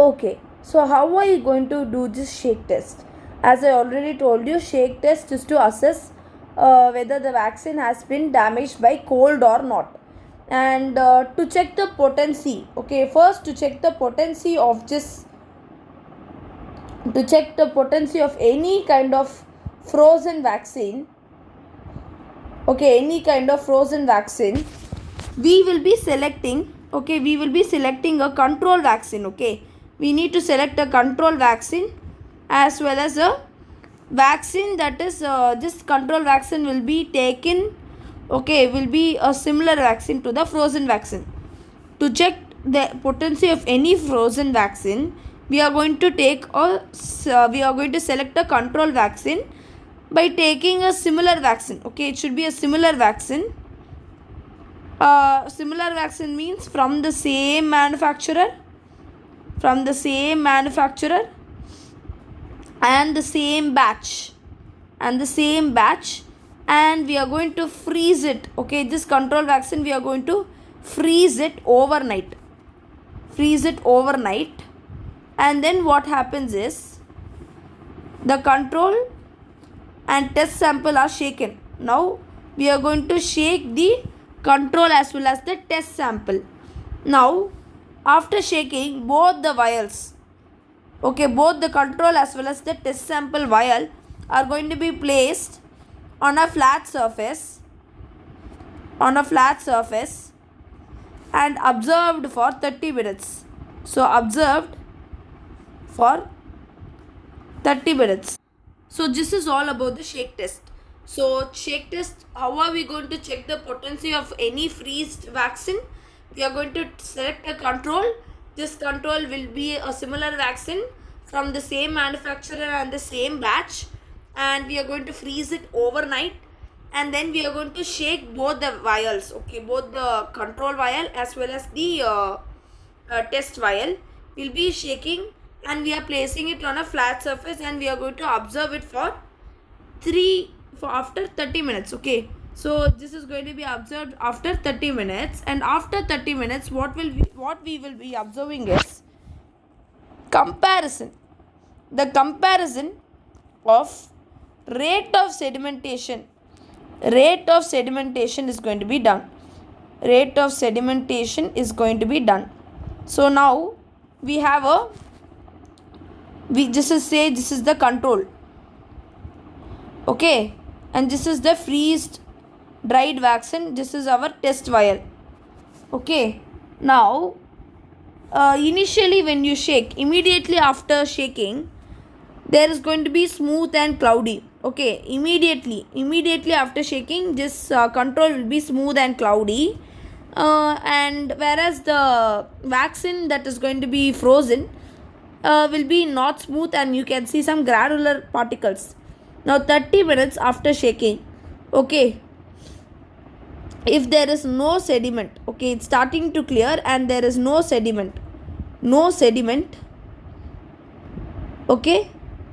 Okay, so how are you going to do this shake test? As I already told you, shake test is to assess whether the vaccine has been damaged by cold or not. And to check the potency, okay, first to check the potency of this, to check the potency of any kind of frozen vaccine, okay, any kind of frozen vaccine, we will be selecting, okay, we will be selecting a control vaccine, okay. We need to select a control vaccine as well as a vaccine that is, this control vaccine will be taken, okay, will be a similar vaccine to the frozen vaccine. To check the potency of any frozen vaccine, we are going to take a, we are going to select a control vaccine by taking a similar vaccine, okay. It should be a similar vaccine. Similar vaccine means from the same manufacturer, and the same batch, and we are going to freeze it, okay. This control vaccine we are going to freeze it overnight, and then what happens is the control and test sample are shaken. Now we are going to shake the control as well as the test sample. Now after shaking both the vials, okay, both the control as well as the test sample vial are going to be placed on a flat surface, and observed for 30 minutes. So observed for 30 minutes. So this is all about the shake test. So shake test, how are we going to check the potency of any freezed vaccine? We are going to select a control. This control will be a similar vaccine from the same manufacturer and the same batch, and we are going to freeze it overnight, and then we are going to shake both the vials, okay, both the control vial as well as the test vial will be shaking, and we are placing it on a flat surface, and we are going to observe it for after 30 minutes, okay. So this is going to be observed after 30 minutes, and after 30 minutes what we will be observing is comparison, the comparison of rate of sedimentation is going to be done. So now we have this is the control, okay, and this is the freezed dried vaccine. This is our test vial, okay. Now initially when you shake, immediately after shaking there is going to be smooth and cloudy, okay. Immediately after shaking, this control will be smooth and cloudy, and whereas the vaccine that is going to be frozen will be not smooth, and you can see some granular particles. Now 30 minutes after shaking, okay, if there is no sediment, okay, it's starting to clear and there is no sediment, okay,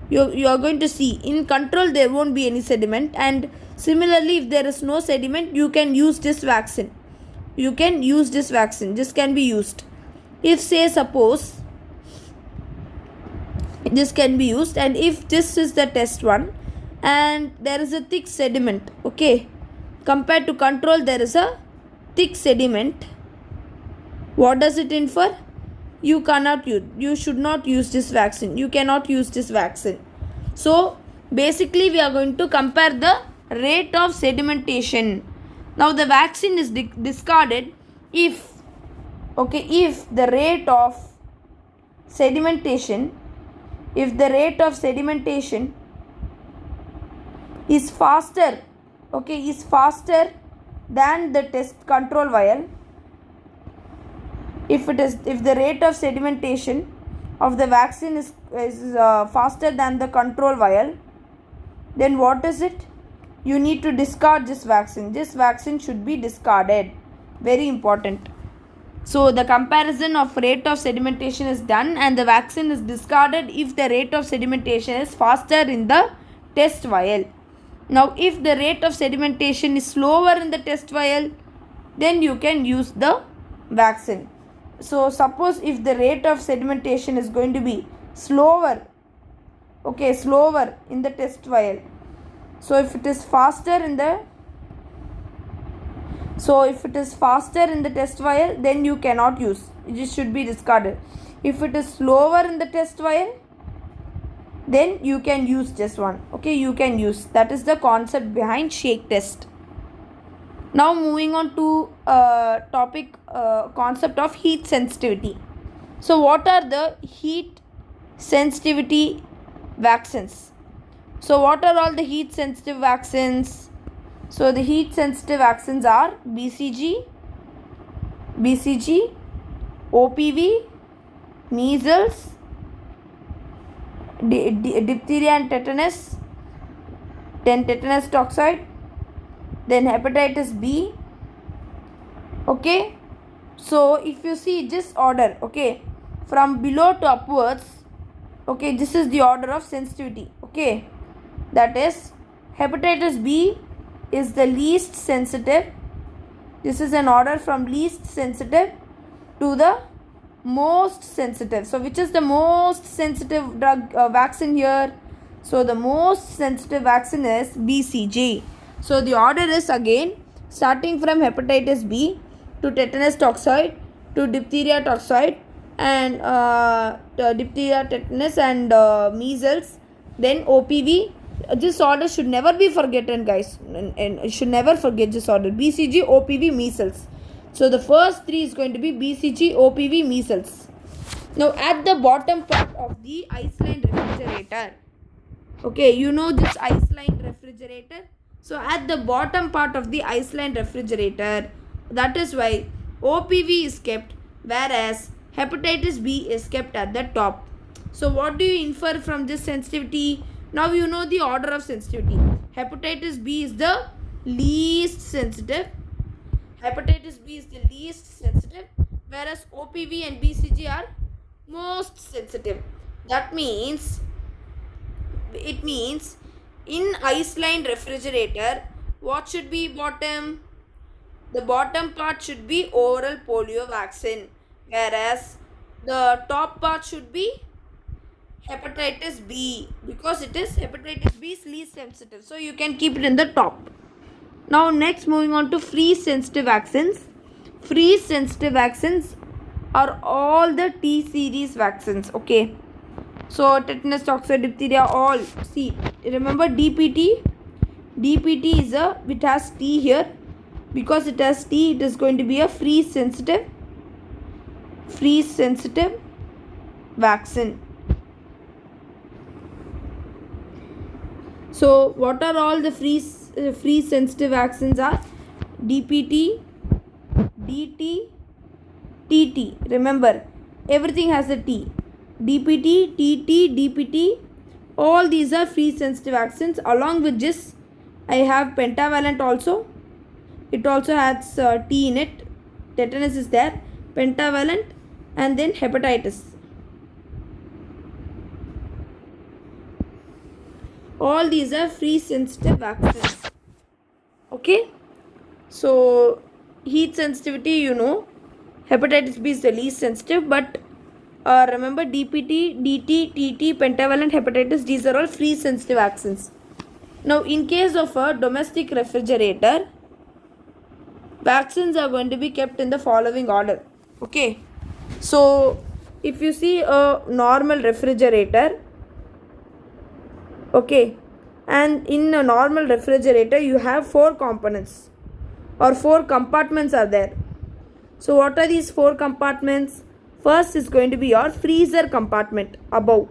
you are going to see in control there won't be any sediment, and similarly if there is no sediment, you can use this vaccine, this can be used. If say suppose this can be used, and if this is the test one and there is a thick sediment, okay, compared to control there is a thick sediment, what does it infer? You should not use this vaccine, you cannot use this vaccine. So basically we are going to compare the rate of sedimentation. Now the vaccine is discarded if the rate of sedimentation is faster, than the test control vial. If the rate of sedimentation of the vaccine is faster than the control vial, then what is it? You need to discard this vaccine. This vaccine should be discarded. Very important. So the comparison of rate of sedimentation is done, and the vaccine is discarded if the rate of sedimentation is faster in the test vial. Now if the rate of sedimentation is slower in the test vial, then you can use the vaccine. So suppose if the rate of sedimentation is going to be slower, okay, slower in the test vial. So if it is faster in the test vial, then you cannot use. It should be discarded. If it is slower in the test vial, then you can use this one. Okay, you can use. That is the concept behind shake test. Now moving on to concept of heat sensitivity. So what are the heat sensitivity vaccines? So what are all the heat sensitive vaccines? So the heat sensitive vaccines are BCG, OPV, measles, diphtheria and tetanus, then tetanus toxoid, then hepatitis B. Okay, so if you see this order, okay, from below to upwards, okay, this is the order of sensitivity. Okay, that is hepatitis B is the least sensitive. This is an order from least sensitive to the most sensitive. So which is the most sensitive drug vaccine here? So the most sensitive vaccine is BCG. So the order is again starting from hepatitis B to tetanus toxoid to diphtheria toxoid and diphtheria, tetanus and measles, then OPV. This order should never be forgotten, guys, and should never forget this order: BCG, OPV, measles. So the first three is going to be BCG, OPV, measles. Now at the bottom part of the ice-lined refrigerator, okay, you know this ice-lined refrigerator. So at the bottom part of the ice-lined refrigerator, that is why OPV is kept, whereas hepatitis B is kept at the top. So what do you infer from this sensitivity? Now you know the order of sensitivity. Hepatitis B is the least sensitive. Hepatitis B is the least sensitive, whereas OPV and BCG are most sensitive. That means, in ice-lined refrigerator, what should be bottom? The bottom part should be oral polio vaccine, whereas the top part should be hepatitis B, because it is hepatitis B is least sensitive. So you can keep it in the top. Now next, moving on to freeze sensitive vaccines. Freeze sensitive vaccines are all the T series vaccines. Okay. So tetanus, toxoid, diphtheria, all. See, remember DPT? DPT is it has T here. Because it has T, it is going to be a freeze sensitive vaccine. So what are all the freeze sensitive vaccines are? DPT, DT, TT. Remember, everything has a T. DPT, TT, DPT. All these are freeze sensitive vaccines. Along with this, I have pentavalent also. It also has T in it. Tetanus is there. Pentavalent, and then hepatitis. All these are freeze sensitive vaccines. Okay. So heat sensitivity, you know, hepatitis B is the least sensitive, but remember DPT, DT, TT, pentavalent, hepatitis, these are all freeze sensitive vaccines. Now in case of a domestic refrigerator, vaccines are going to be kept in the following order. Okay. So if you see a normal refrigerator, okay, and in a normal refrigerator you have 4 components or 4 compartments are there. So what are these 4 compartments? First is going to be your freezer compartment above.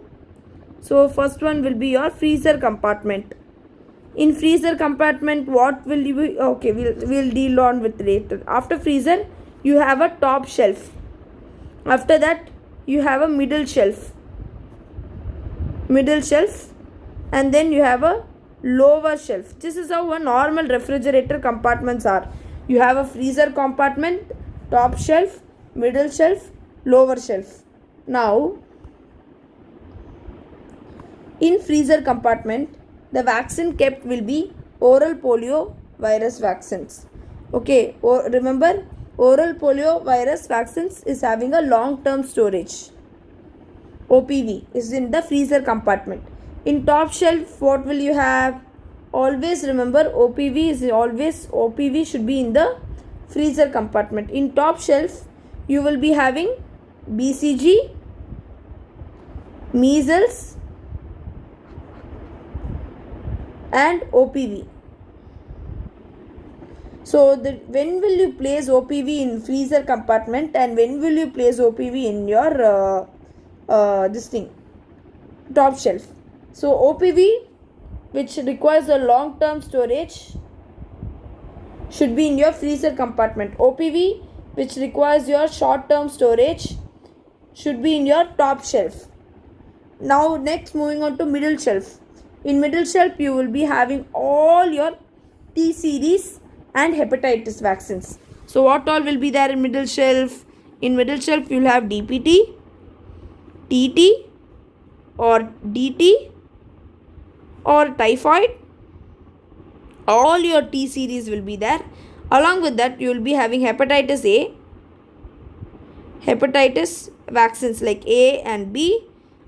So first one will be your freezer compartment. In freezer compartment, what will you be? Okay, we'll deal on with later. After freezer, you have a top shelf. After that, you have a middle shelf, and then you have a lower shelf. This is how a normal refrigerator compartments are. You have a freezer compartment, top shelf, middle shelf, lower shelf. Now, in freezer compartment, the vaccine kept will be oral polio virus vaccines. Okay, remember, Oral polio virus vaccines is having a long-term storage. OPV is in the freezer compartment. In top shelf, what will you have? Always remember OPV should be in the freezer compartment. In top shelf, you will be having BCG, measles and OPV. So when will you place OPV in freezer compartment and when will you place OPV in your top shelf? So OPV, which requires a long-term storage, should be in your freezer compartment. OPV, which requires your short-term storage, should be in your top shelf. Now next, moving on to middle shelf. In middle shelf, you will be having all your T series and hepatitis vaccines. So what all will be there in middle shelf? In middle shelf, you will have DPT, TT or DT or typhoid. All your T series will be there. Along with that, you will be having hepatitis A, hepatitis vaccines like A and B.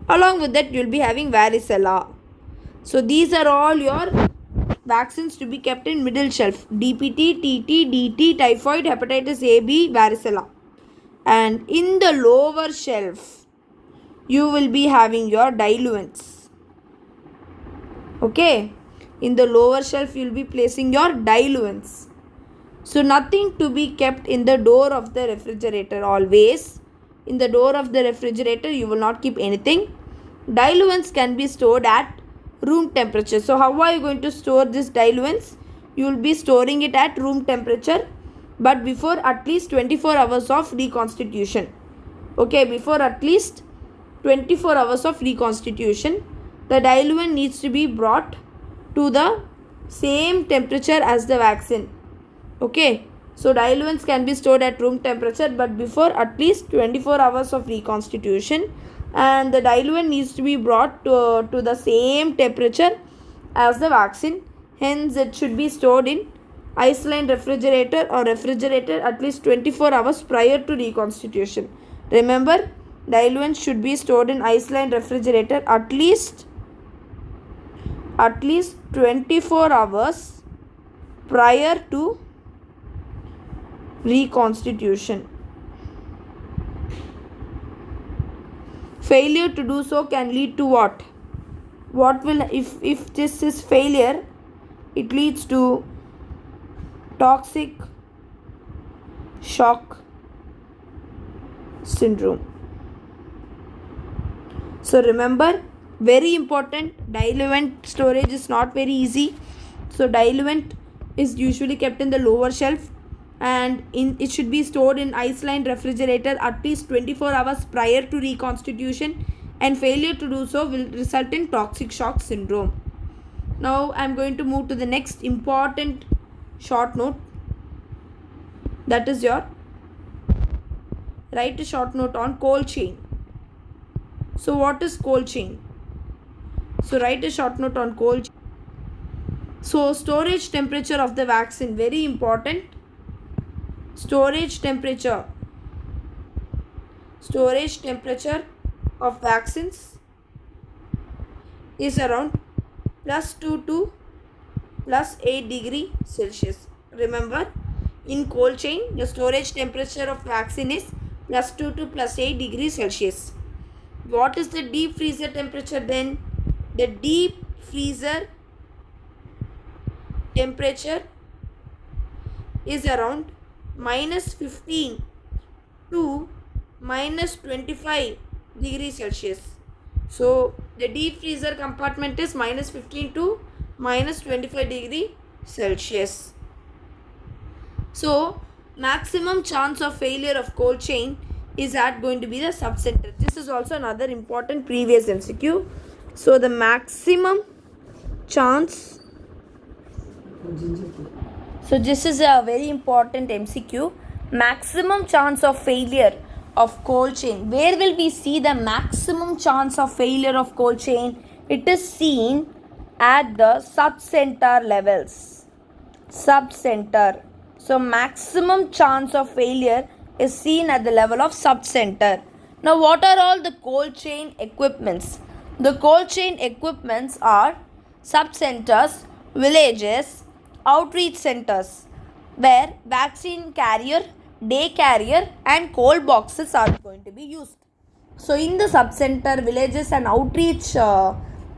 Along with that, you will be having varicella. So these are all your vaccines to be kept in middle shelf: DPT, TT, DT, typhoid, hepatitis A, B, varicella. And in the lower shelf, you will be having your diluents. Okay, in the lower shelf, you will be placing your diluents. So nothing to be kept in the door of the refrigerator. Always in the door of the refrigerator, you will not keep anything. Diluents can be stored at room temperature. So how are you going to store this diluents? You will be storing it at room temperature, but before at least 24 hours of reconstitution. Okay, before at least 24 hours of reconstitution, the diluent needs to be brought to the same temperature as the vaccine. Okay, so diluents can be stored at room temperature, but before at least 24 hours of reconstitution, and the diluent needs to be brought to the same temperature as the vaccine. Hence, it should be stored in ice-lined refrigerator or refrigerator at least 24 hours prior to reconstitution. Remember, diluents should be stored in ice-lined refrigerator at least 24 hours prior to reconstitution. Failure to do so can lead to what? What will, if this is failure, it leads to toxic shock syndrome. So remember, very important, diluent storage is not very easy. So diluent is usually kept in the lower shelf, and it should be stored in ice-lined refrigerator at least 24 hours prior to reconstitution, and failure to do so will result in toxic shock syndrome. Now I am going to move to the next important short note, that is your write a short note on cold chain. So what is cold chain? So write a short note on cold chain. So storage temperature of the vaccine, very important. Storage temperature of vaccines is around +2 to +8 degree Celsius. Remember, in cold chain, the storage temperature of vaccine is +2 to +8 degrees Celsius. What is the deep freezer temperature then? The deep freezer temperature is around -15 to -25 degrees Celsius. So the deep freezer compartment is -15 to -25 degree Celsius. So maximum chance of failure of cold chain is going to be the subcenter. This is also another important previous MCQ. So the maximum chance. So this is a very important MCQ. Maximum chance of failure of cold chain. Where will we see the maximum chance of failure of cold chain? It is seen at the subcenter levels. Subcenter. So maximum chance of failure is seen at the level of subcenter. Now what are all the cold chain equipments? The cold chain equipments are subcenters, villages, outreach centers where vaccine carrier, day carrier and cold boxes are going to be used. So in the subcenter, villages and outreach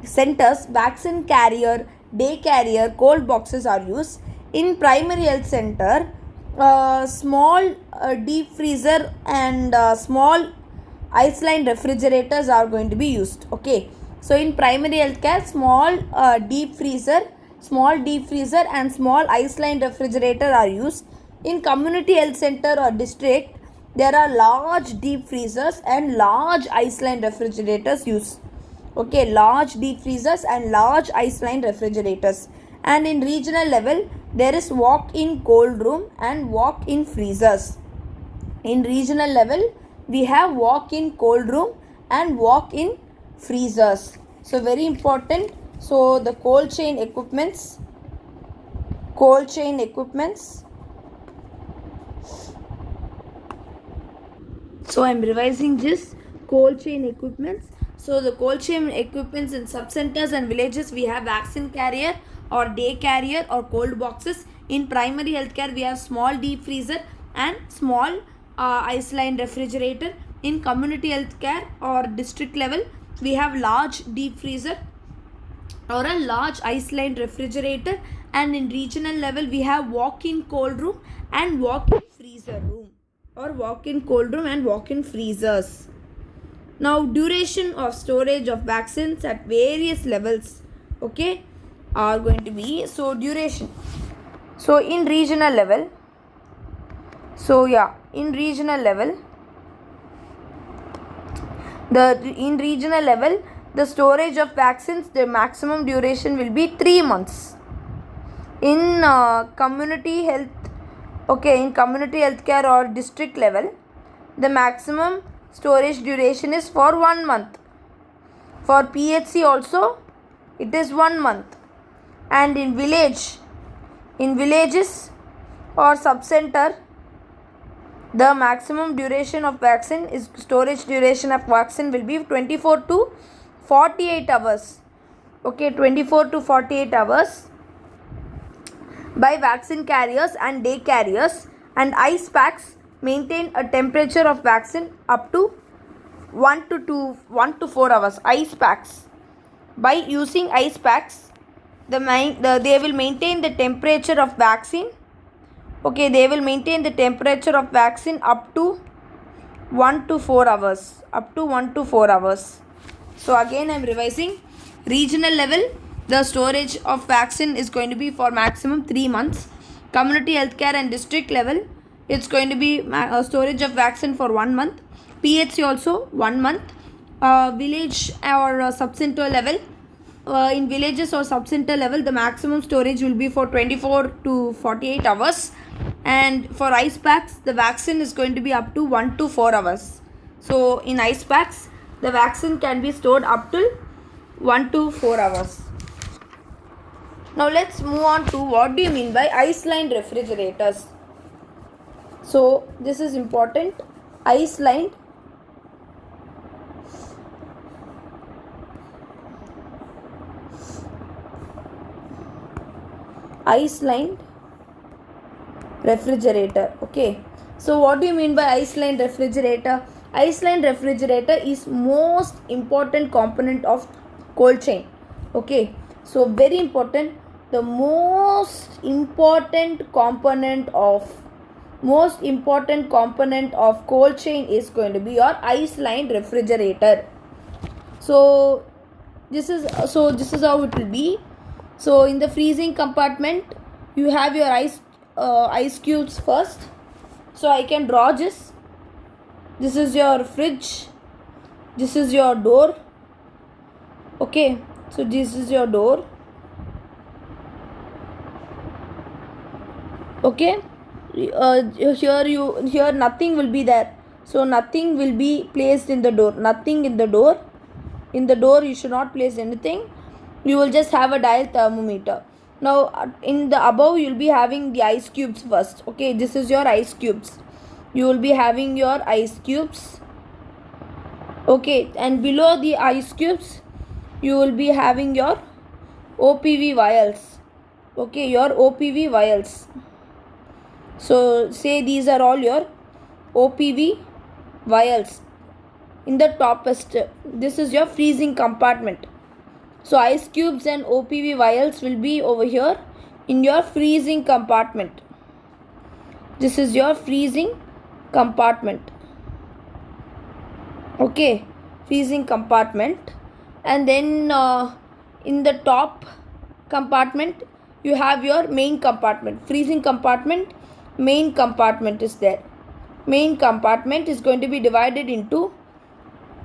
centers, vaccine carrier, day carrier, cold boxes are used. In primary health center, small deep freezer and small ice line refrigerators are going to be used. Okay. So in primary healthcare, small deep freezer and small ice line refrigerator are used. In community health center or district, there are large deep freezers and large ice line refrigerators used. Okay, large deep freezers and large ice line refrigerators. And in regional level, there is walk-in cold room and walk-in freezers. In regional level, we have walk-in cold room and walk-in freezers. So very important. So the cold chain equipments. So I'm revising this cold chain equipments. So the cold chain equipments in subcenters and villages, we have vaccine carrier or day carrier or cold boxes. In primary healthcare, we have small deep freezer and small ice line refrigerator. In community healthcare or district level, we have large deep freezer or a large ice line refrigerator. And in regional level, we have walk-in cold room and walk-in freezer room, or walk-in cold room and walk-in freezers. Now duration of storage of vaccines at various levels, okay, are going to be, so duration. So in regional level, the storage of vaccines, the maximum duration will be 3 months. In community healthcare or district level, the maximum storage duration is for 1 month. For PHC also, it is 1 month. And in villages or subcenter, the maximum duration of vaccine is storage duration of vaccine will be 24 to 48 hours. Okay, 24 to 48 hours by vaccine carriers and day carriers. And ice packs maintain a temperature of vaccine up to 1 to 4 hours. Ice packs, by using ice packs, they will maintain the temperature of vaccine. Okay, they will maintain the temperature of vaccine up to 1 to 4 hours. So again I am revising. Regional level, the storage of vaccine is going to be for maximum 3 months. Community healthcare and district level, it's going to be storage of vaccine for 1 month. PHC also 1 month. Village or subcenter level, in villages or subcenter level, the maximum storage will be for 24 to 48 hours. And for ice packs, the vaccine is going to be up to 1 to 4 hours. So in ice packs, the vaccine can be stored up to 1 to 4 hours. Now let's move on to what do you mean by ice lined refrigerators. So this is important. Ice lined refrigerator. Okay, so what do you mean by ice lined refrigerator? Ice lined refrigerator is most important component of cold chain. Okay, so very important. The most important component of cold chain is going to be your ice lined refrigerator. So this is how it will be. So in the freezing compartment, you have your ice cubes first. So I can draw this. This is your fridge. This is your door. Okay, so this is your door. Okay, here nothing will be there. So nothing will be placed in the door. Nothing in the door. In the door you should not place anything. You will just have a dial thermometer. Now in the above you'll be having the ice cubes first. Okay, this is your ice cubes. You will be having your ice cubes. Okay, and below the ice cubes you will be having your OPV vials. Okay, your OPV vials. So say these are all your OPV vials. In the topest, this is your freezing compartment. So ice cubes and OPV vials will be over here in your freezing compartment. This is your freezing compartment. Okay, freezing compartment. And then in the top compartment you have your main compartment. Freezing compartment, main compartment is there. Main compartment is going to be divided into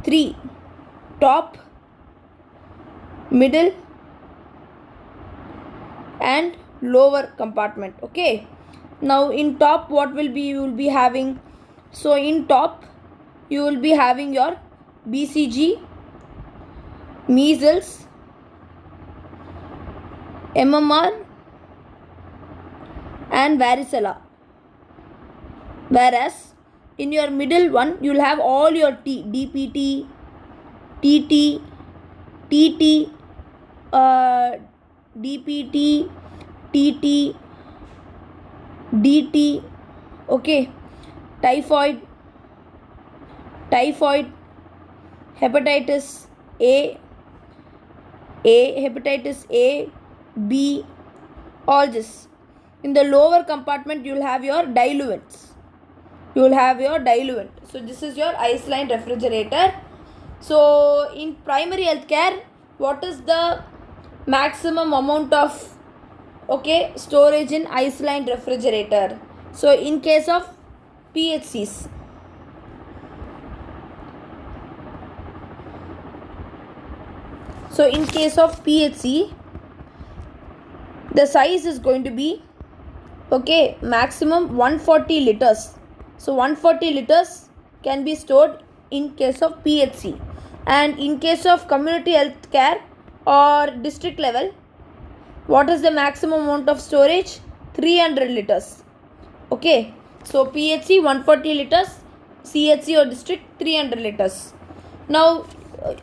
3: top, middle and lower compartment. Okay, now in top what will be, you will be having, so in top you will be having your BCG, measles, MMR and varicella. Whereas in your middle one you will have all your DPT, TT, TT, DPT, TT, DT, okay, typhoid, hepatitis hepatitis A, B, all this. In the lower compartment you will have your diluents. So this is your ice line refrigerator. So in primary healthcare, what is the maximum amount of storage in ice line refrigerator? So in case of PHCs, the size is going to be maximum 140 liters. So 140 liters can be stored in case of PHC. And in case of community health care or district level, what is the maximum amount of storage? 300 liters. Okay, so PHC 140 liters, CHC or district 300 liters. Now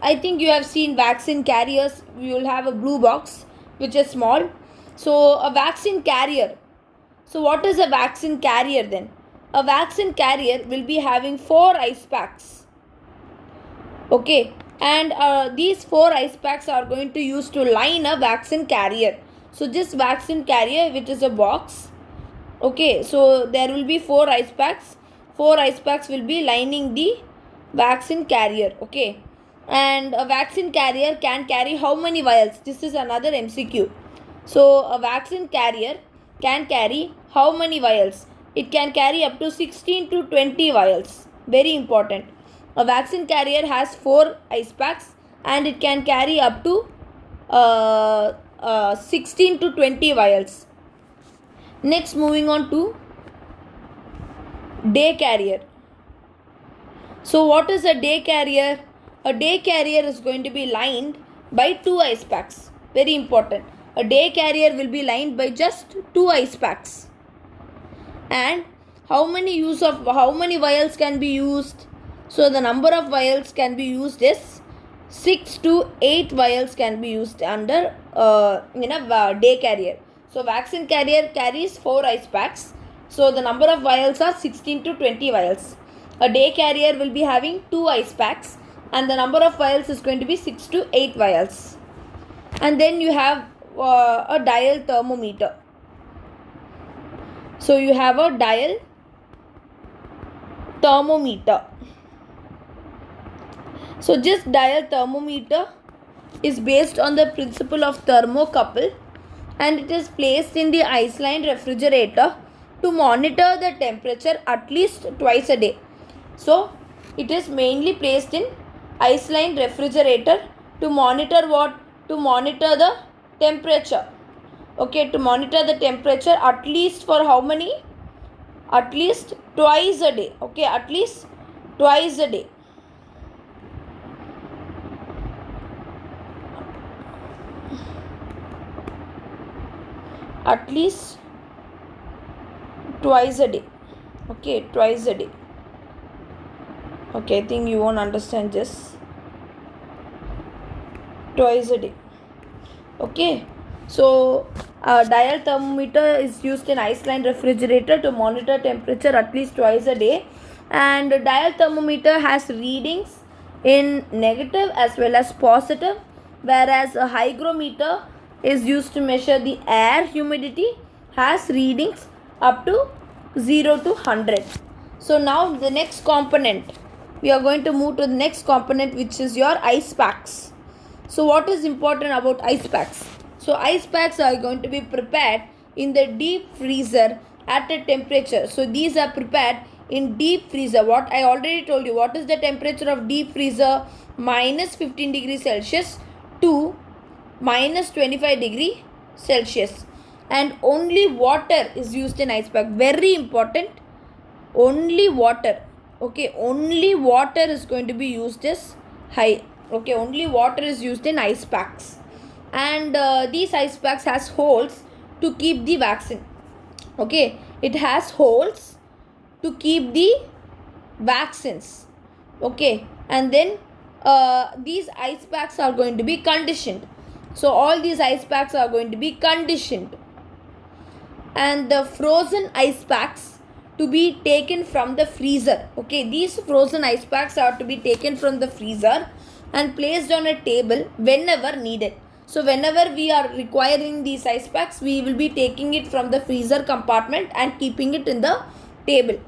I think you have seen vaccine carriers. You will have a blue box which is small. So a vaccine carrier. So what is a vaccine carrier then? A vaccine carrier will be having 4 ice packs. Okay, and these 4 ice packs are going to use to line a vaccine carrier. So this vaccine carrier, which is a box, okay, so there will be 4 ice packs. 4 ice packs will be lining the vaccine carrier. Okay, and a vaccine carrier can carry how many vials? This is another MCQ. So a vaccine carrier can carry how many vials? It can carry up to 16 to 20 vials. Very important. A vaccine carrier has 4 ice packs and it can carry up to 16 to 20 vials. Next, moving on to day carrier. So what is a day carrier? A day carrier is going to be lined by 2 ice packs. Very important. A day carrier will be lined by just 2 ice packs. And how many vials can be used? So the number of vials can be used is 6 to 8 vials can be used under day carrier. So vaccine carrier carries 4 ice packs. So the number of vials are 16 to 20 vials. A day carrier will be having 2 ice packs and the number of vials is going to be 6 to 8 vials. And then you have a dial thermometer. So you have a dial thermometer. So this dial thermometer is based on the principle of thermocouple and it is placed in the ice line refrigerator to monitor the temperature at least twice a day. So it is mainly placed in ice line refrigerator to monitor what? To monitor the temperature. Okay, to monitor the temperature at least for how many? At least twice a day. Okay, at least twice a day. at least twice a day. Okay, twice a day. Okay, I think you won't understand this. Twice a day. Okay, so dial thermometer is used in Iceland refrigerator to monitor temperature at least twice a day, and dial thermometer has readings in negative as well as positive, whereas a hygrometer is used to measure the air humidity, has readings up to 0 to 100. So now the next component, we are going to move to the next component, which is your ice packs. So what is important about ice packs? So ice packs are going to be prepared in the deep freezer at a temperature. So these are prepared in deep freezer. What I already told you, what is the temperature of deep freezer? Minus 15 degrees Celsius to minus 25 degree Celsius. And only water is used in ice pack. Very important. Only water. Okay, only water is going to be used as high. Okay, only water is used in ice packs, and these ice packs has holes to keep the vaccine. Okay, it has holes to keep the vaccines. Okay, and then these ice packs are going to be conditioned. So all these ice packs are going to be conditioned, and the frozen ice packs to be taken from the freezer. Okay, these frozen ice packs are to be taken from the freezer and placed on a table whenever needed. So whenever we are requiring these ice packs, we will be taking it from the freezer compartment and keeping it in the table.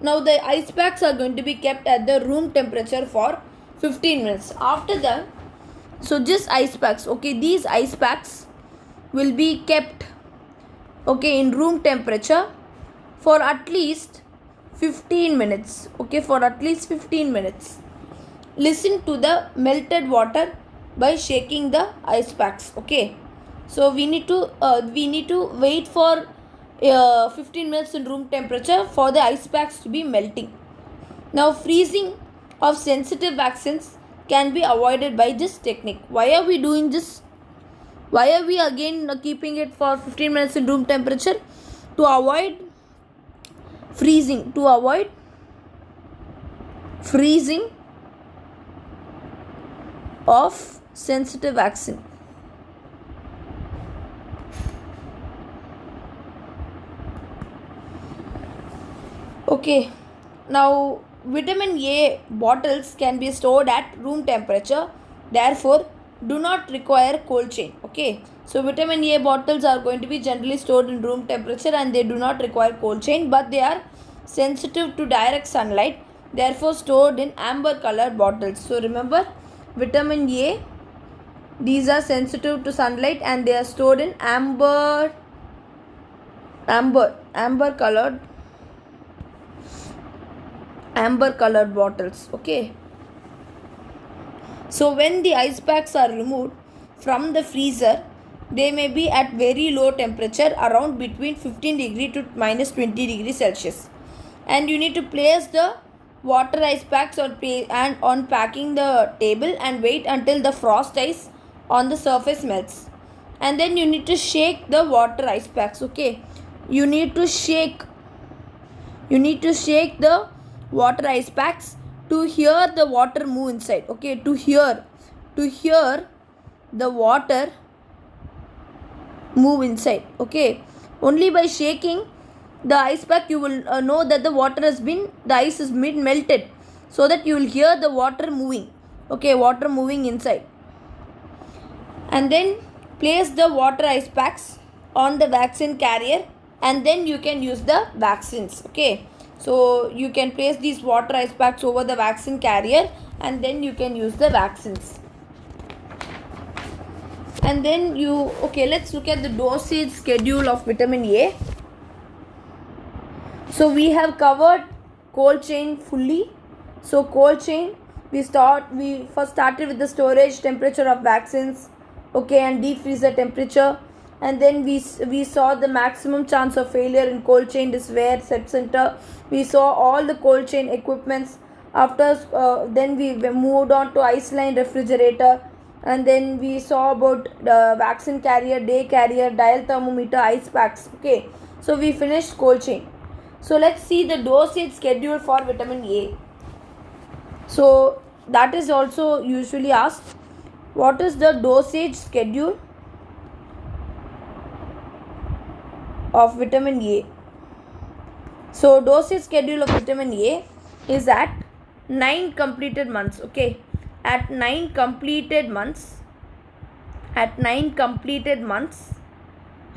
Now the ice packs are going to be kept at the room temperature for 15 minutes. After that, so just ice packs, okay, these ice packs will be kept, okay, in room temperature for at least 15 minutes. Okay, for at least 15 minutes. Listen to the melted water by shaking the ice packs. Okay, so we need to wait for 15 minutes in room temperature for the ice packs to be melting. Now freezing of sensitive vaccines can be avoided by this technique. Why are we doing this? Why are we again keeping it for 15 minutes in room temperature? To avoid freezing, of sensitive vaccine. Okay, now vitamin A bottles can be stored at room temperature, therefore do not require cold chain. Okay, so vitamin A bottles are going to be generally stored in room temperature and they do not require cold chain, but they are sensitive to direct sunlight, therefore stored in amber colored bottles. So remember, vitamin A, these are sensitive to sunlight and they are stored in amber colored bottles. Okay, so when the ice packs are removed from the freezer, they may be at very low temperature, around between 15 degree to minus 20 degrees Celsius, and you need to place the water ice packs on packing the table and wait until the frost ice on the surface melts, and then you need to shake the water ice packs. Okay, you need to shake the water ice packs to hear the water move inside. Okay, to hear the water move inside. Okay, only by shaking the ice pack you will know that the ice is melted, so that you will hear the water moving. Okay, water moving inside, and then place the water ice packs on the vaccine carrier, and then you can use the vaccines. Okay, so you can place these water ice packs over the vaccine carrier and then you can use the vaccines. And then let's look at the dosage schedule of vitamin A. So we have covered cold chain fully. So cold chain, we first started with the storage temperature of vaccines, okay, and deep freezer temperature, and then we saw the maximum chance of failure in cold chain is where set center. We saw all the cold chain equipments. After then we moved on to Iceland refrigerator. and then we saw about the vaccine carrier, day carrier, dial thermometer, ice packs. Okay, so we finished cold chain. So let's see the dosage schedule for vitamin A. So that is also usually asked. What is the dosage schedule of vitamin A? So dosage schedule of vitamin A is at 9 completed months. Okay, at 9 completed months,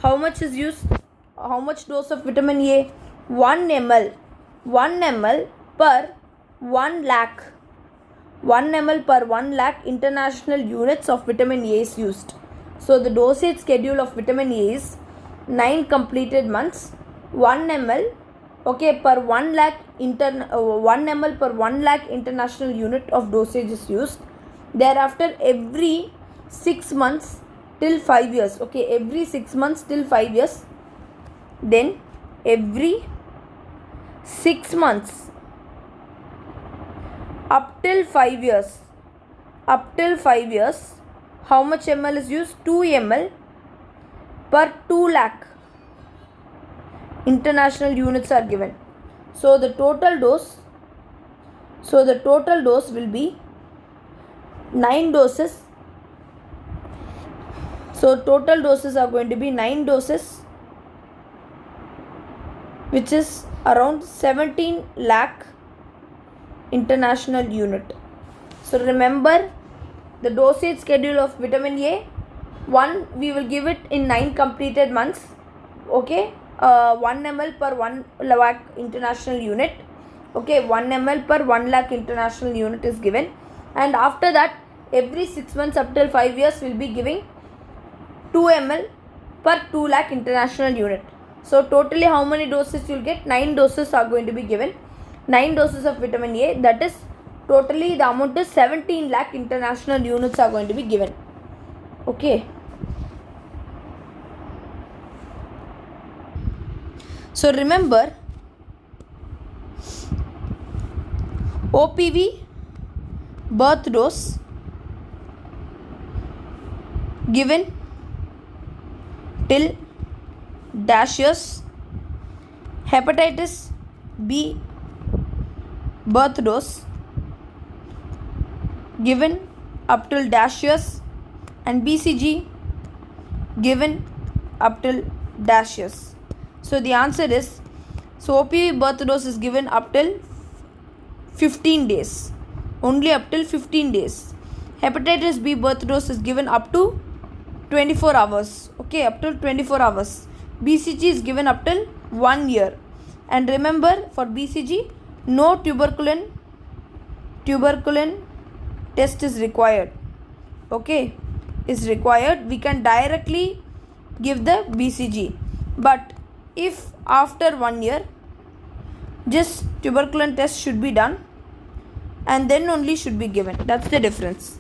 how much is used? How much dose of vitamin A? 1 ml. 1 ml per 1 lakh. 1 ml per 1 lakh international units of vitamin A is used. So the dosage schedule of vitamin A is 9 completed months, 1 ml, okay, per 1 lakh 1 ml per 1 lakh international unit of dosage is used. Thereafter every 6 months till 5 years. Okay, every 6 months till 5 years. Then every 6 months up till 5 years. Up till 5 years, how much ml is used? 2 ml per 2 lakh international units are given. So the total dose will be 9 doses. So total doses are going to be 9 doses, which is around 17 lakh international unit. So remember the dosage schedule of vitamin A. 1, we will give it in 9 completed months. Okay, 1 ml per 1 lakh international unit. Okay, 1 ml per 1 lakh international unit is given, and after that every 6 months up till 5 years will be giving 2 ml per 2 lakh international unit. So totally how many doses you will get? 9 doses are going to be given. 9 doses of vitamin A, that is totally the amount is 17 lakh international units are going to be given. Okay. So remember, OPV birth dose given till dash years, hepatitis B birth dose given up till dash years, and BCG given up till dash years. So the answer is, so OPV birth dose is given up till 15 days, only up till 15 days. Hepatitis B birth dose is given up to 24 hours. Okay, up till 24 hours. BCG is given up till 1 year. And remember, for BCG, no tuberculin test is required. Okay, is required. We can directly give the BCG. But if after 1 year, just tuberculin test should be done and then only should be given. That's the difference.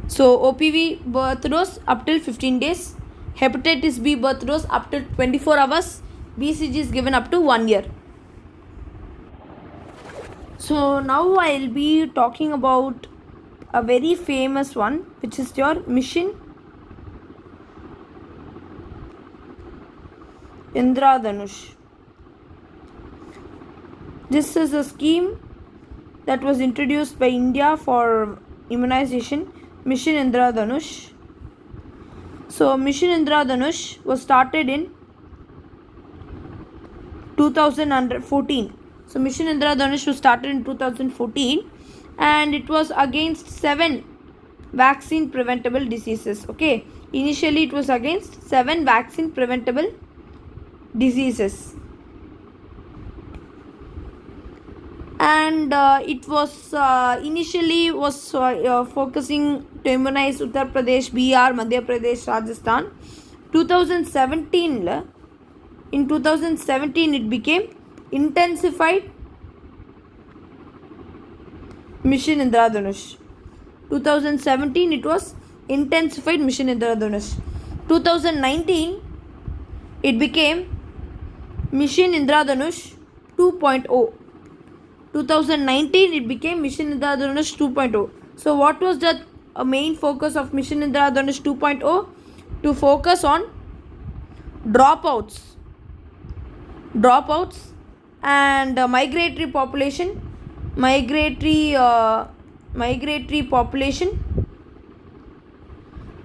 So OPV birth dose up till 15 days, hepatitis B birth dose up till 24 hours, BCG is given up to 1 year. So now I'll be talking about a very famous one, which is your Mission Indradhanush. This is a scheme that was introduced by India for immunization, Mission Indradhanush. So Mission Indradhanush was started in 2014. So Mission Indradhanush was started in 2014 and it was against 7 vaccine preventable diseases. Okay, initially it was against 7 vaccine preventable diseases, and it was initially was focusing to immunize Uttar Pradesh, Bihar, Madhya Pradesh, Rajasthan. 2017 in 2017 it became intensified Mission Indradhanush. 2017 it was intensified Mission Indradhanush. 2019 it became Mission Indradhanush 2.0. 2019 it became Mission Indradhanush 2.0. So what was the a main focus of Mission Indradhanush 2.0 to focus on dropouts and migratory population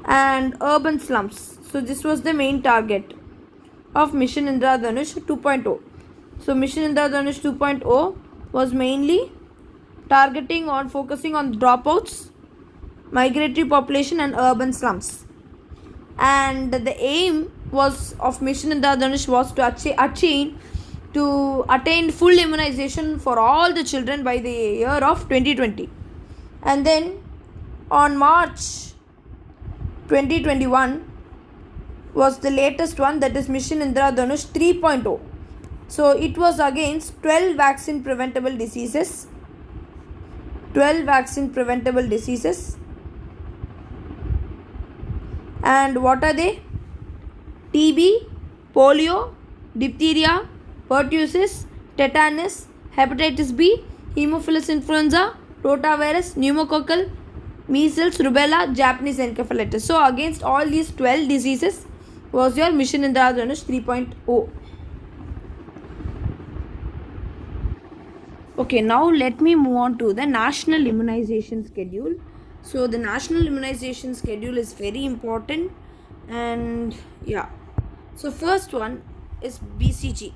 and urban slums. So this was the main target of Mission Indradhanush 2.0. So Mission Indradhanush 2.0 was mainly focusing on dropouts, migratory population and urban slums. And the aim of Mission Indradhanush was to attain full immunization for all the children by the year of 2020. And then on March 2021 was the latest one, that is Mission Indradhanush 3.0. So it was against 12 vaccine preventable diseases. And what are they? TB, polio, diphtheria, pertussis, tetanus, hepatitis B, Haemophilus influenza, rotavirus, pneumococcal, measles, rubella, Japanese encephalitis. So against all these 12 diseases was your Mission Indradhanush 3.0. Okay, now let me move on to the national immunization schedule. So the national immunization schedule is very important, and yeah. So first one is BCG.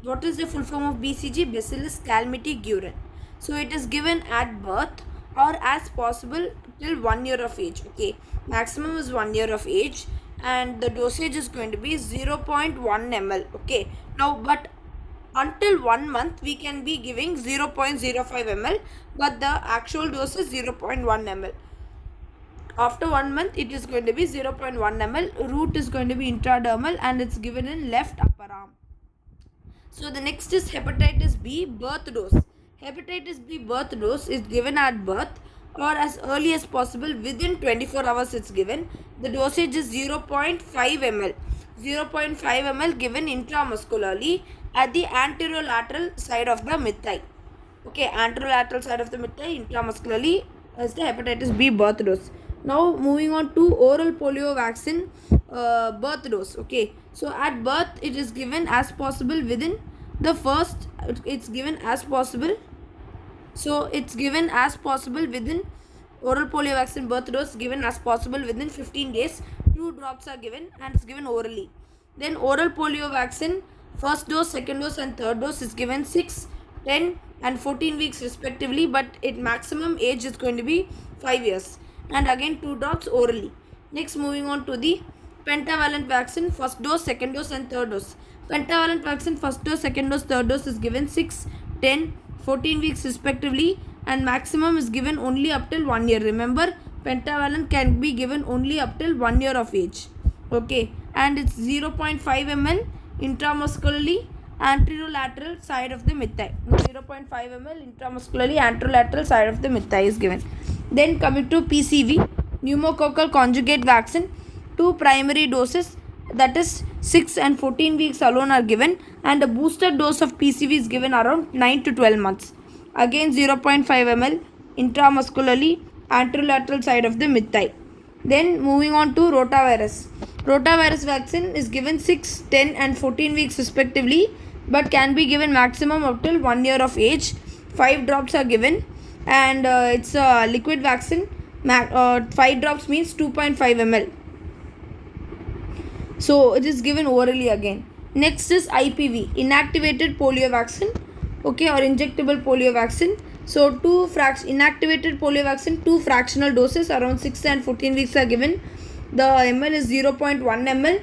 What is the full form of BCG? Bacillus calmette-guerin. So it is given at birth or as possible till 1 year of age. Okay, maximum is 1 year of age, and the dosage is going to be 0.1 ml. Okay, now but until 1 month we can be giving 0.05 ml, but the actual dose is 0.1 ml. After 1 month it is going to be 0.1 ml. Route is going to be intradermal and it's given in left upper arm. So the next is hepatitis B birth dose. Hepatitis B birth dose is given at birth or as early as possible, within 24 hours it's given. The dosage is 0.5 ml. 0.5 ml given intramuscularly at the anterolateral side of the mid-thigh. Okay, anterolateral side of the mid-thigh intramuscularly as the hepatitis B birth dose. Now moving on to oral polio vaccine birth dose. Okay, so at birth it is given as possible within the first, it's given as possible. So it's given as possible within oral polio vaccine birth dose given as possible within 15 days. 2 drops are given and it's given orally. Then oral polio vaccine first dose, second dose and third dose is given 6, 10 and 14 weeks respectively, but its maximum age is going to be 5 years. And again 2 drops orally. Next, moving on to the pentavalent vaccine first dose, second dose and third dose. Pentavalent vaccine first dose, second dose, third dose is given 6, 10, 14 weeks respectively, and maximum is given only up till 1 year. Remember, pentavalent can be given only up till 1 year of age. Okay, and it's 0.5 ml intramuscularly anterolateral side of the mid-thigh. 0.5 ml intramuscularly anterolateral side of the mid-thigh is given. Then coming to PCV, pneumococcal conjugate vaccine, 2 primary doses, that is 6 and 14 weeks alone are given, and a booster dose of PCV is given around 9 to 12 months. Again 0.5 ml intramuscularly anterolateral side of the mid-thigh. Then moving on to rotavirus. Rotavirus vaccine is given 6, 10 and 14 weeks respectively, but can be given maximum up till 1 year of age. 5 drops are given, and it's a liquid vaccine. 5 drops means 2.5 ml. So it is given orally again. Next is IPV, inactivated polio vaccine, okay, or injectable polio vaccine. So inactivated polio vaccine, 2 fractional doses around 6 and 14 weeks are given. The ml is 0.1 ml.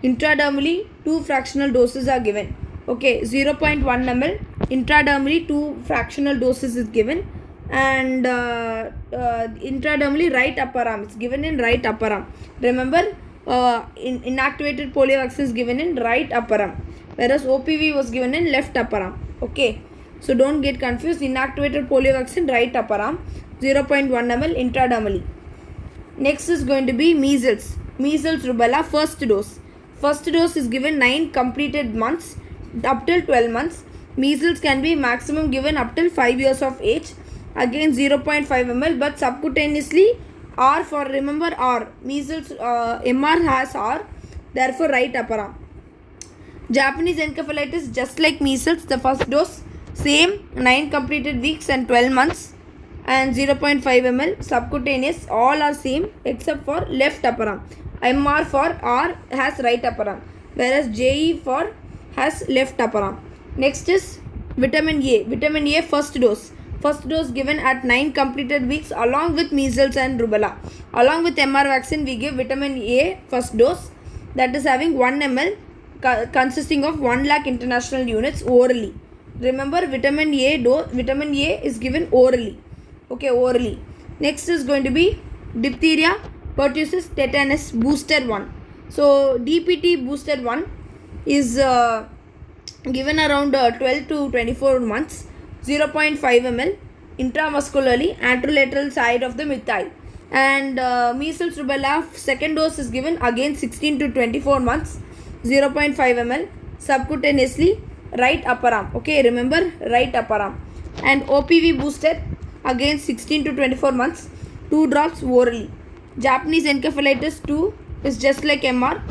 Intradermally 2 fractional doses are given. Okay, 0.1 ml intradermally 2 fractional doses is given, and intradermally right upper arm, it's given in right upper arm. Remember, inactivated polio vaccine is given in right upper arm, whereas OPV was given in left upper arm. Okay, so don't get confused. Inactivated polio vaccine right upper arm, 0.1 ml intradermally. Next is going to be measles rubella first dose. First dose is given 9 completed months up till 12 months. Measles can be maximum given up till 5 years of age. Again 0.5 ml, but subcutaneously R for, remember R. Measles, MR has R. Therefore, right upper arm. Japanese encephalitis, just like measles, the first dose, same 9 completed weeks and 12 months and 0.5 ml. Subcutaneous, all are same except for left upper arm. MR for R has right upper arm, whereas JE for has left upper arm. Next is vitamin A. Vitamin A first dose. First dose given at 9 completed weeks along with measles and rubella. Along with MR vaccine, we give vitamin A first dose, that is having 1 ml consisting of 1 lakh international units orally. Remember, vitamin A is given orally. Okay, orally. Next is going to be diphtheria, pertussis, tetanus, booster 1. So DPT booster 1 is given around 12 to 24 months, 0.5 ml intramuscularly, anterolateral side of the mid-thigh. And measles rubella second dose is given again 16 to 24 months, 0.5 ml subcutaneously, right upper arm. Okay, remember, right upper arm. And OPV booster again 16 to 24 months, 2 drops orally. Japanese encephalitis 2 is just like MR.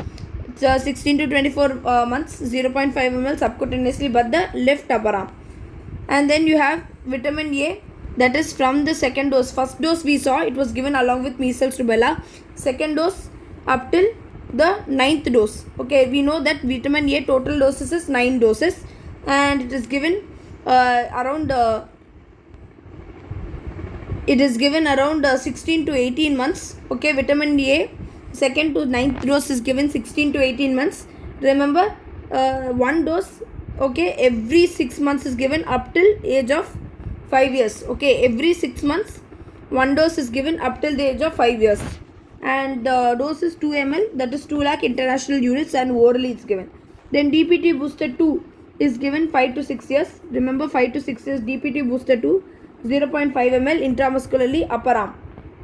It's 16 to 24 months, 0.5 ml subcutaneously, but the left upper arm. And then you have vitamin A, that is from the second dose. First dose we saw it was given along with measles rubella. Second dose up till the 9th dose. Okay, we know that vitamin A total doses is 9 doses and it is given around 16 to 18 months. Okay, vitamin A second to 9th dose is given 16 to 18 months. Remember, one dose, okay, every 6 months is given up till age of 5 years. Okay, every 6 months one dose is given up till the age of 5 years. And dose is 2 ml, that is 2 lakh international units, and orally it's given. Then DPT booster 2 is given 5 to 6 years. Remember, 5 to 6 years DPT booster 2, 0.5 ml intramuscularly, upper arm.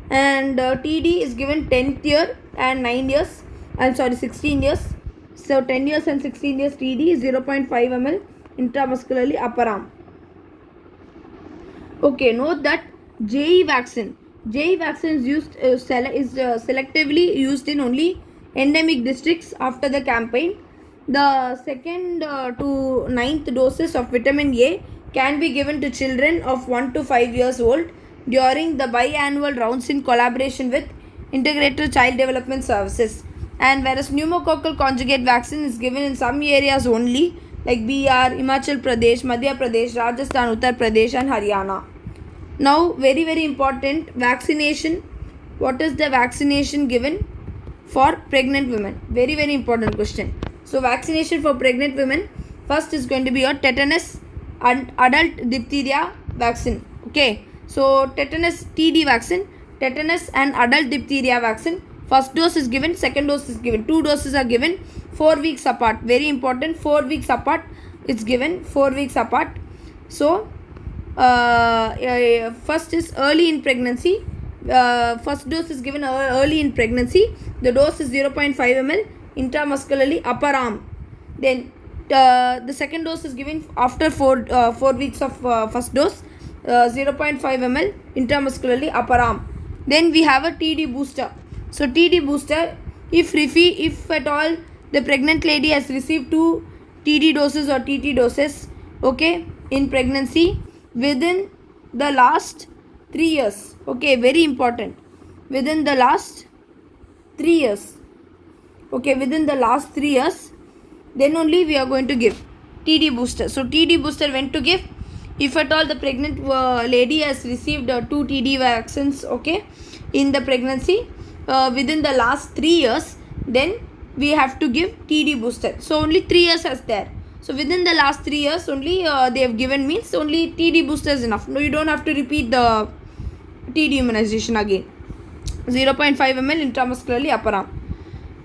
And TD is given 10th year and 9 years, 16 years. So 10 years and 16 years TD is 0.5 ml intramuscularly, upper arm. Okay, note that JE vaccine is used selectively used in only endemic districts after the campaign. The second to 9th doses of vitamin A can be given to children of 1 to 5 years old during the biannual rounds in collaboration with Integrated Child Development Services. And whereas pneumococcal conjugate vaccine is given in some areas only, like BR, Himachal Pradesh, Madhya Pradesh, Rajasthan, Uttar Pradesh and Haryana. Now, very very important, vaccination. What is the vaccination given for pregnant women? Very very important question. So vaccination for pregnant women, first is going to be your tetanus and adult diphtheria vaccine. Okay, so tetanus TD vaccine, tetanus and adult diphtheria vaccine. First dose is given, second dose is given. 2 doses are given 4 weeks apart. Very important, 4 weeks apart. It's given 4 weeks apart. So first is early in pregnancy. First dose is given early in pregnancy. The dose is 0.5 ml intramuscularly, upper arm. Then the second dose is given after 4 weeks of first dose, 0.5 ml intramuscularly, upper arm. Then we have a TD booster. So TD booster, if at all the pregnant lady has received 2 TD doses or TT doses, okay, in pregnancy within the last 3 years. Okay, very important, within the last 3 years. Okay, within the last 3 years, then only we are going to give TD booster. So TD booster when to give? If at all the pregnant lady has received 2 TD vaccines, okay, in the pregnancy within the last 3 years, then we have to give TD booster. So only 3 years is there. So within the last 3 years only they have given, means only TD booster is enough. No, you don't have to repeat the TD immunization again. 0.5 ml intramuscularly, upper arm.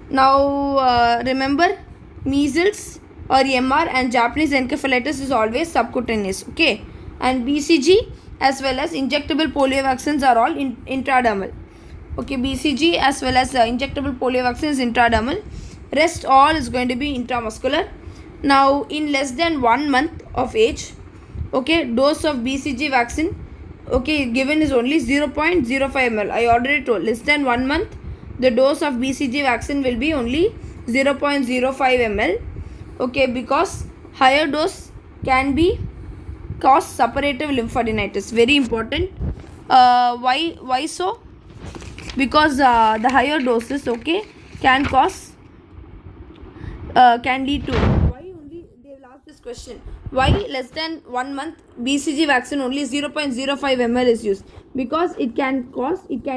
Now remember, measles or MR and Japanese encephalitis is always subcutaneous. Okay, and BCG as well as injectable polio vaccines are all intradermal. Okay, BCG as well as injectable polio vaccine is intradermal. Rest all is going to be intramuscular. Now in less than 1 month of age, okay, dose of BCG vaccine Okay, given is only 0.05 ml. I already told, less than 1 month, the dose of BCG vaccine will be only 0.05 ml. Okay, because higher dose can be cause suppurative lymphadenitis. Very important. Why so? Because the higher doses, okay, can cause can lead to, why only they will ask this question, why less than 1 month BCG vaccine only 0.05 ml is used, because it can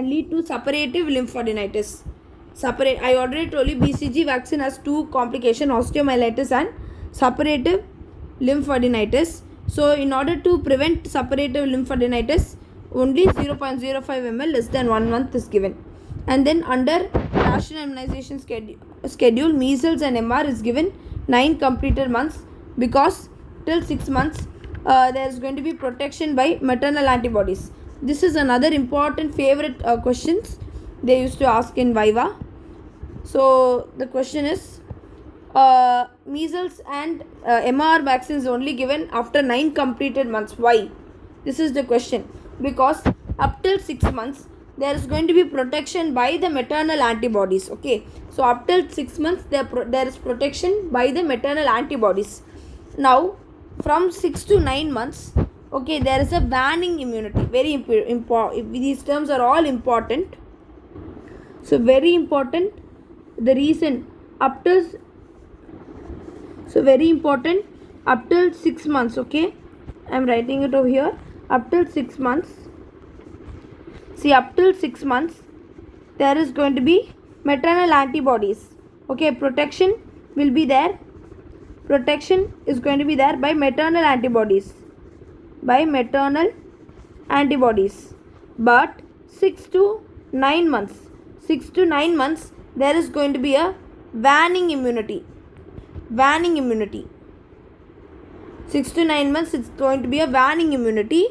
lead to suppurative lymphadenitis. I already told you BCG vaccine has two complications, osteomyelitis and suppurative lymphadenitis. So in order to prevent suppurative lymphadenitis, only 0.05 ml less than 1 month is given. And then under national immunization schedule, measles and MR is given 9 completed months, because till 6 months there is going to be protection by maternal antibodies. This is another important favorite questions they used to ask in Viva. So the question is, measles and MR vaccines only given after 9 completed months. Why? This is the question. Because up till 6 months there is going to be protection by the maternal antibodies. Okay, so up till 6 months there is protection by the maternal antibodies. Now from 6 to 9 months, okay, there is a waning immunity. Very important. These terms are all important. So very important. The reason up till, so very important, up till 6 months. Okay, I am writing it over here. Up till 6 months. See, up till 6 months there is going to be maternal antibodies. Okay, protection will be there. Protection is going to be there by maternal antibodies. By maternal antibodies. But 6 to 9 months. 6 to 9 months there is going to be a waning immunity. Waning immunity. 6 to 9 months it's going to be a waning immunity.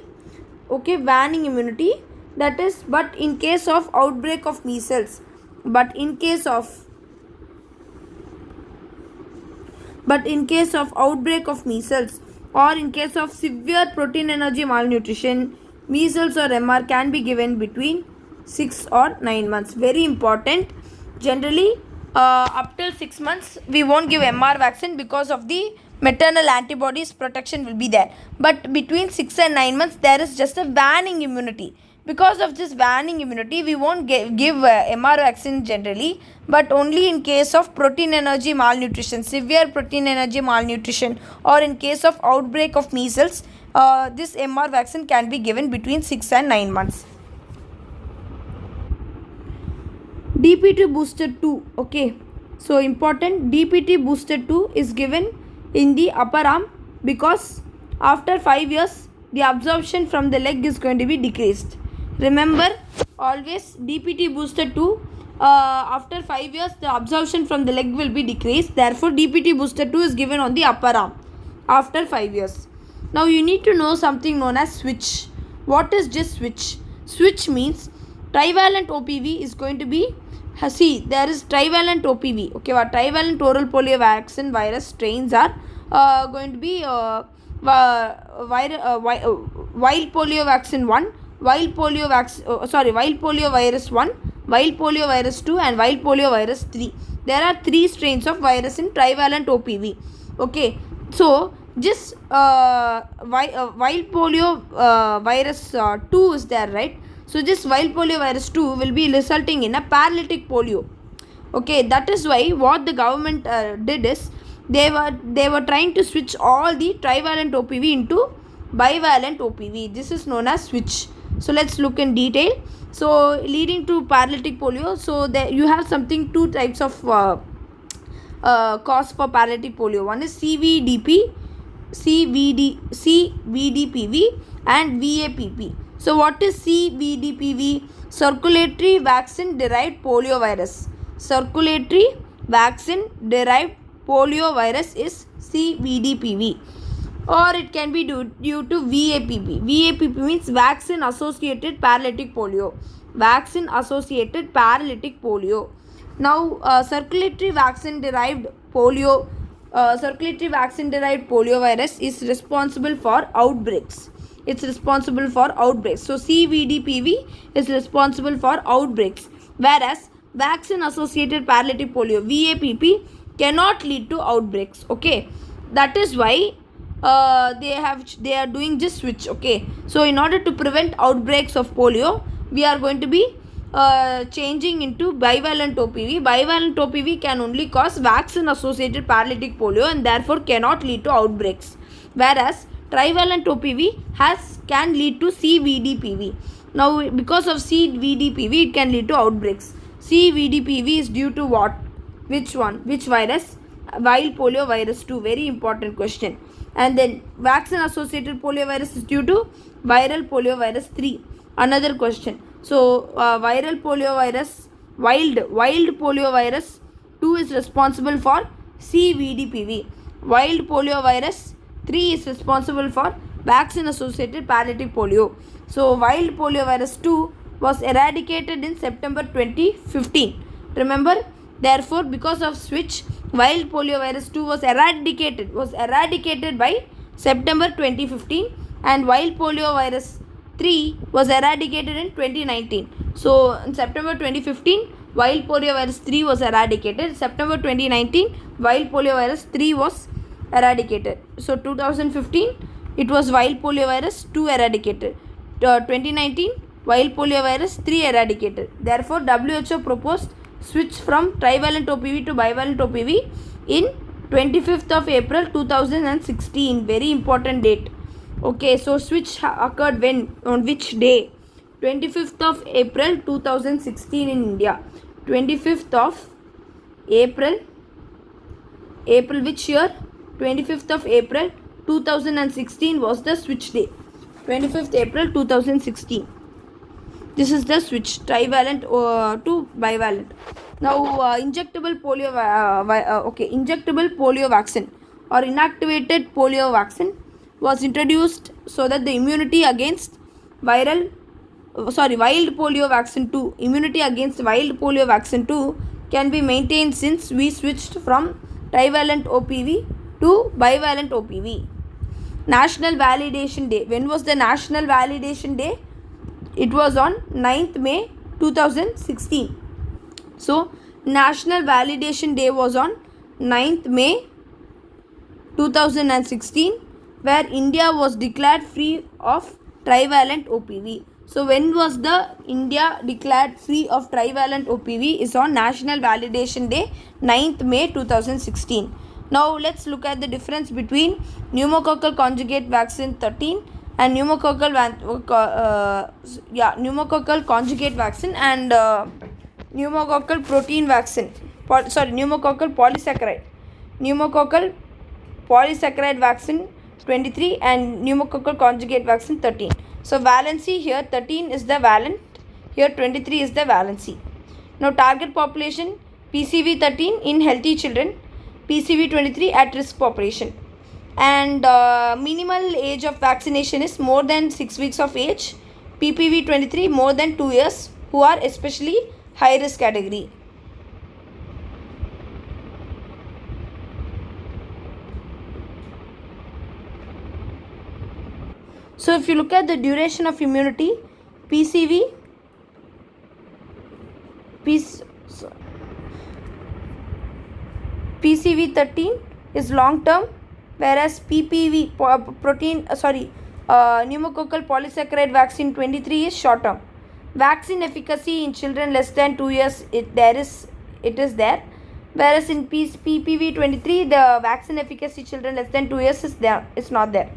Okay, waning immunity. That is, but in case of outbreak of measles, but in case of outbreak of measles, or in case of severe protein energy malnutrition, measles or MR can be given between 6 or 9 months. Very important. Generally up till 6 months we won't give MR vaccine because of the maternal antibodies protection will be there, but between 6 and 9 months there is just a waning immunity. Because of this waning immunity, we won't give MR vaccine generally, but only in case of protein energy malnutrition, severe protein energy malnutrition, or in case of outbreak of measles, this MR vaccine can be given between 6 and 9 months. DPT booster 2, okay, so important, DPT booster 2 is given in the upper arm, because after 5 years the absorption from the leg is going to be decreased. Remember always, DPT booster 2, after 5 years the absorption from the leg will be decreased. Therefore DPT booster 2 is given on the upper arm after 5 years. Now you need to know something known as switch. What is just switch? Switch means trivalent OPV is going to be, see, there is trivalent OPV. Okay, what trivalent oral polio vaccine virus strains are going to be wild polio vaccine 1, wild polio virus 1, wild polio virus 2, and wild polio virus 3. There are 3 strains of virus in trivalent OPV. Okay, so just wild polio virus 2 is there, right? So this wild polio virus 2 will be resulting in a paralytic polio. Okay, that is why what the government did is they were trying to switch all the trivalent OPV into bivalent OPV. This is known as switch. So let's look in detail. So leading to paralytic polio. So there you have something, 2 types of cause for paralytic polio. One is CVDPV and VAPP. So what is CVDPV? Circulatory vaccine derived polio virus. Circulatory vaccine derived polio virus is CVDPV. Or it can be due to VAPP. VAPP means vaccine associated paralytic polio. Vaccine associated paralytic polio. Now circulatory vaccine derived polio virus is responsible for outbreaks. it's responsible for outbreaks. So CVDPV is responsible for outbreaks, whereas vaccine associated paralytic polio VAPP cannot lead to outbreaks. Okay, that is why they are doing this switch. Okay, so in order to prevent outbreaks of polio, we are going to be changing into bivalent OPV. Bivalent OPV can only cause vaccine associated paralytic polio and therefore cannot lead to outbreaks, whereas trivalent OPV can lead to CVDPV. Now because of CVDPV, it can lead to outbreaks. CVDPV is due to what? Which one? Which virus? Wild polio virus 2. Very important question. And then vaccine associated polio virus is due to viral polio virus 3. Another question. So viral polio virus, wild polio virus 2 is responsible for CVDPV. Wild polio virus 3 is responsible for vaccine associated paralytic polio. So wild polio virus 2 was eradicated in September 2015. Remember, therefore, because of which wild polio virus 2 was eradicated by September 2015, and wild polio virus 3 was eradicated in 2019. So in September 2015, wild polio virus 3 was eradicated. September 2019, wild polio virus 3 was eradicated. So 2015, it was wild polio virus 2 eradicated. 2019, wild polio virus 3 eradicated. Therefore, WHO proposed switch from trivalent OPV to bivalent OPV in 25th of April 2016. Very important date. Okay, so switch occurred when? On which day? 25th of April 2016 in India. 25th of April. April which year? 25th of April 2016 was the switch day. 25th April 2016. This is the switch, trivalent to bivalent. Now injectable polio injectable polio vaccine or inactivated polio vaccine was introduced so that the immunity against wild polio vaccine 2, immunity against wild polio vaccine 2 can be maintained since we switched from trivalent OPV to bivalent OPV. National Validation Day. When was the National Validation Day? It was on 9th May 2016. So National Validation Day was on 9th May 2016, where India was declared free of trivalent OPV. So when was the India declared free of trivalent OPV? Is on National Validation Day, 9th May 2016. Now let's look at the difference between pneumococcal conjugate vaccine 13 and pneumococcal conjugate vaccine and pneumococcal protein vaccine. Pneumococcal polysaccharide vaccine 23 and pneumococcal conjugate vaccine 13. So valency here 13 is the valent, here 23 is the valency. Now target population PCV 13 in healthy children, PCV 23 at risk population. And minimal age of vaccination is more than 6 weeks of age, PPV 23 more than 2 years, who are especially high risk category. So if you look at the duration of immunity, PCV 13 is long term, whereas pneumococcal polysaccharide vaccine 23 is short term. Vaccine efficacy in children less than 2 years, it is there, whereas in PPV 23 the vaccine efficacy children less than 2 years is not there.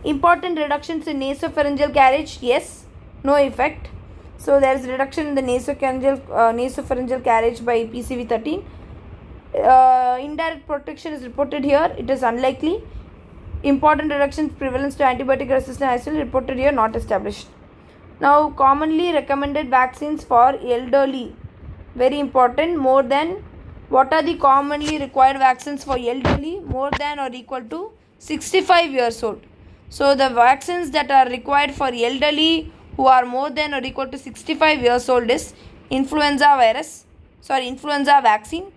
Important reductions in nasopharyngeal carriage, yes, no effect. So there is reduction in the nasopharyngeal carriage by PCV 13. Indirect protection is reported here, it is unlikely. Important reduction prevalence to antibiotic resistant ISL reported here, not established. Now commonly recommended vaccines for elderly, very important. What are the commonly required vaccines for elderly more than or equal to 65 years old? So the vaccines that are required for elderly who are more than or equal to 65 years old is influenza vaccine,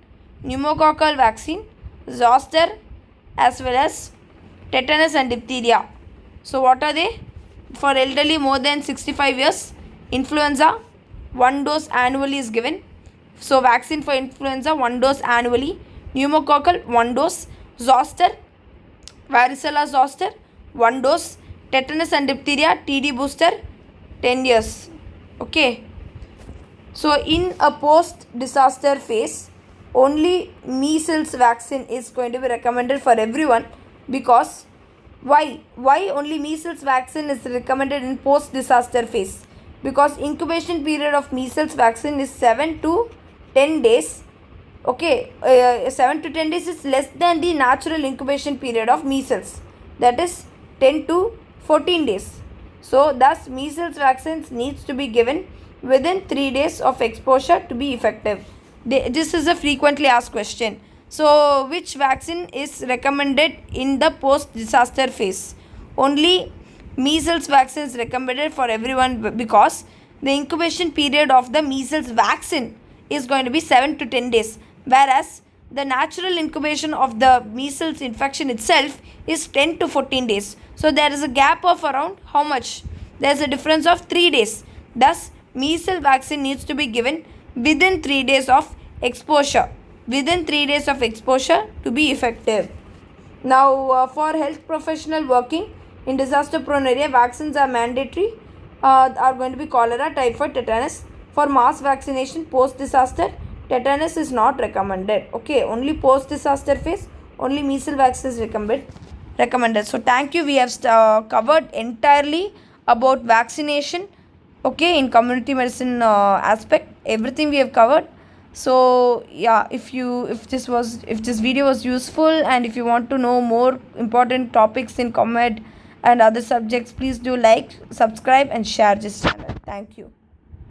pneumococcal vaccine, zoster, as well as tetanus and diphtheria. So what are they? For elderly more than 65 years, influenza, 1 dose annually is given. So vaccine for influenza, 1 dose annually. Pneumococcal, 1 dose. Zoster, varicella zoster, 1 dose. Tetanus and diphtheria, TD booster, 10 years. Okay. So in a post-disaster phase, only measles vaccine is going to be recommended for everyone. Because why only measles vaccine is recommended in post-disaster phase? Because incubation period of measles vaccine is 7 to 10 days. Okay, 7 to 10 days is less than the natural incubation period of measles, that is 10 to 14 days. So thus measles vaccines needs to be given within 3 days of exposure to be effective. This is a frequently asked question. So which vaccine is recommended in the post disaster phase? Only measles vaccine is recommended for everyone, because the incubation period of the measles vaccine is going to be 7 to 10 days, whereas the natural incubation of the measles infection itself is 10 to 14 days. So there is a gap of around how much? There is a difference of 3 days. Thus measles vaccine needs to be given within 3 days of exposure. Within 3 days of exposure to be effective. Now for health professional working in disaster prone area, vaccines are mandatory. Are going to be cholera, typhoid, tetanus. For mass vaccination post disaster, tetanus is not recommended. Okay, only post disaster phase, only measles vaccine is recommended. So thank you. We have covered entirely about vaccination. Okay, in community medicine aspect, everything we have covered. So yeah, if this video was useful, and if you want to know more important topics in commed and other subjects, please do like, subscribe and share this channel. Thank you.